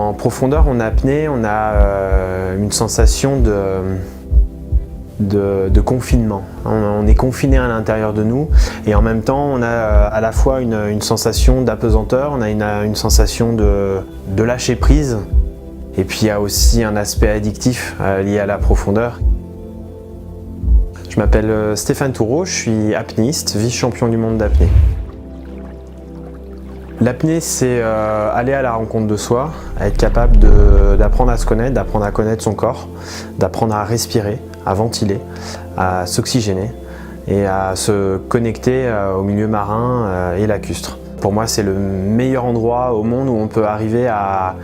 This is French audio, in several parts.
En profondeur, en apnée, on a une sensation de confinement. On est confiné à l'intérieur de nous et en même temps on a à la fois une sensation d'apesanteur, on a une sensation de lâcher prise et puis il y a aussi un aspect addictif lié à la profondeur. Je m'appelle Stéphane Toureau, je suis apnéiste, vice-champion du monde d'apnée. L'apnée, c'est aller à la rencontre de soi, être capable d'apprendre à se connaître, d'apprendre à connaître son corps, d'apprendre à respirer, à ventiler, à s'oxygéner et à se connecter au milieu marin et lacustre. Pour moi, c'est le meilleur endroit au monde où on peut arriver à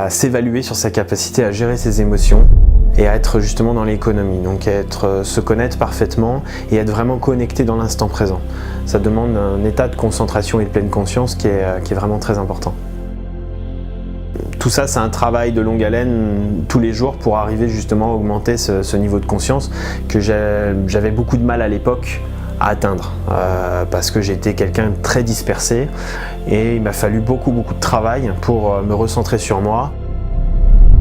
s'évaluer sur sa capacité à gérer ses émotions et à être justement dans l'économie, donc se connaître parfaitement et être vraiment connecté dans l'instant présent. Ça demande un état de concentration et de pleine conscience qui est vraiment très important. Tout ça, c'est un travail de longue haleine tous les jours pour arriver justement à augmenter ce niveau de conscience que j'avais beaucoup de mal à l'époque à atteindre parce que j'étais quelqu'un de très dispersé et il m'a fallu beaucoup de travail pour me recentrer sur moi.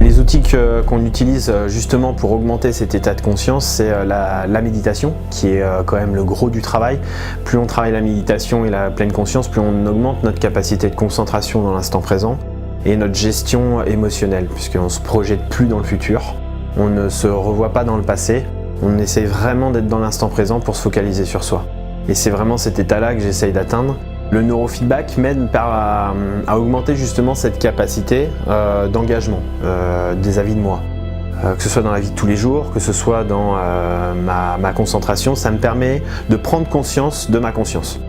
Les outils qu'on utilise justement pour augmenter cet état de conscience, c'est la méditation, qui est quand même le gros du travail. Plus on travaille la méditation et la pleine conscience, plus on augmente notre capacité de concentration dans l'instant présent et notre gestion émotionnelle, puisqu'on ne se projette plus dans le futur, on ne se revoit pas dans le passé, on essaie vraiment d'être dans l'instant présent pour se focaliser sur soi. Et c'est vraiment cet état-là que j'essaye d'atteindre. Le neurofeedback m'aide à augmenter justement cette capacité d'engagement vis-à-vis de moi. Que ce soit dans la vie de tous les jours, que ce soit dans ma concentration, ça me permet de prendre conscience de ma conscience.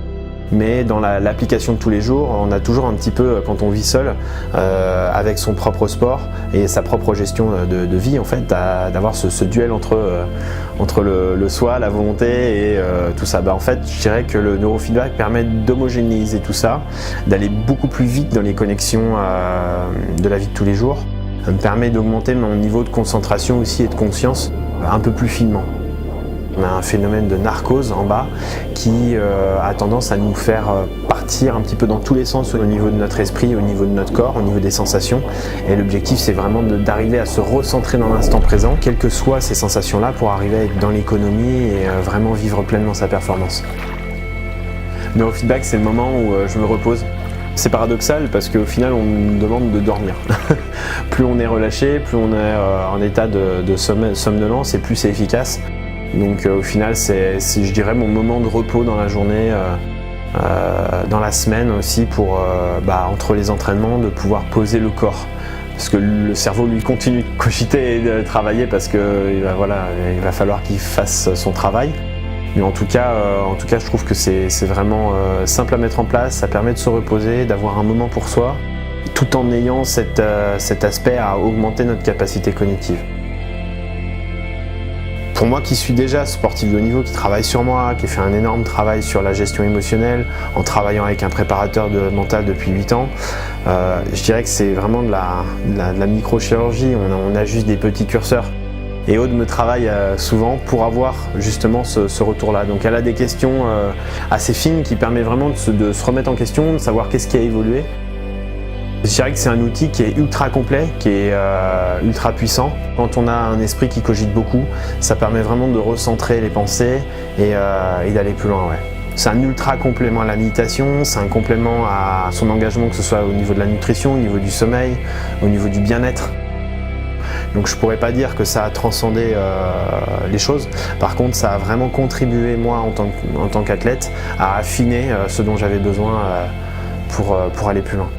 Mais dans l'application de tous les jours, on a toujours un petit peu, quand on vit seul, avec son propre sport et sa propre gestion de vie, en fait, d'avoir ce duel entre le soi, la volonté et tout ça. En fait, je dirais que le neurofeedback permet d'homogénéiser tout ça, d'aller beaucoup plus vite dans les connexions de la vie de tous les jours. Ça me permet d'augmenter mon niveau de concentration aussi et de conscience un peu plus finement. On a un phénomène de narcose en bas qui a tendance à nous faire partir un petit peu dans tous les sens au niveau de notre esprit, au niveau de notre corps, au niveau des sensations. Et l'objectif, c'est vraiment d'arriver à se recentrer dans l'instant présent, quelles que soient ces sensations-là, pour arriver à être dans l'économie et vraiment vivre pleinement sa performance. Le neurofeedback, c'est le moment où je me repose. C'est paradoxal parce qu'au final, on me demande de dormir. Plus on est relâché, plus on est en état de somnolence et plus c'est efficace. Donc au final, c'est je dirais mon moment de repos dans la journée, dans la semaine aussi, pour entre les entraînements, de pouvoir poser le corps. Parce que le cerveau lui continue de cogiter et de travailler parce qu'il va falloir qu'il fasse son travail. Mais en tout cas, je trouve que c'est vraiment simple à mettre en place, ça permet de se reposer, d'avoir un moment pour soi, tout en ayant cet aspect à augmenter notre capacité cognitive. Pour moi qui suis déjà sportif de haut niveau, qui travaille sur moi, qui a fait un énorme travail sur la gestion émotionnelle, en travaillant avec un préparateur mental depuis 8 ans, je dirais que c'est vraiment de la microchirurgie, on a juste des petits curseurs. Et Aude me travaille souvent pour avoir justement ce retour-là. Donc elle a des questions assez fines qui permettent vraiment de se remettre en question, de savoir qu'est-ce qui a évolué. Je dirais que c'est un outil qui est ultra complet, qui est ultra puissant. Quand on a un esprit qui cogite beaucoup, ça permet vraiment de recentrer les pensées et d'aller plus loin. Ouais. C'est un ultra complément à la méditation, c'est un complément à son engagement, que ce soit au niveau de la nutrition, au niveau du sommeil, au niveau du bien-être. Donc je pourrais pas dire que ça a transcendé les choses. Par contre, ça a vraiment contribué, moi, en tant qu'athlète, à affiner ce dont j'avais besoin pour aller plus loin.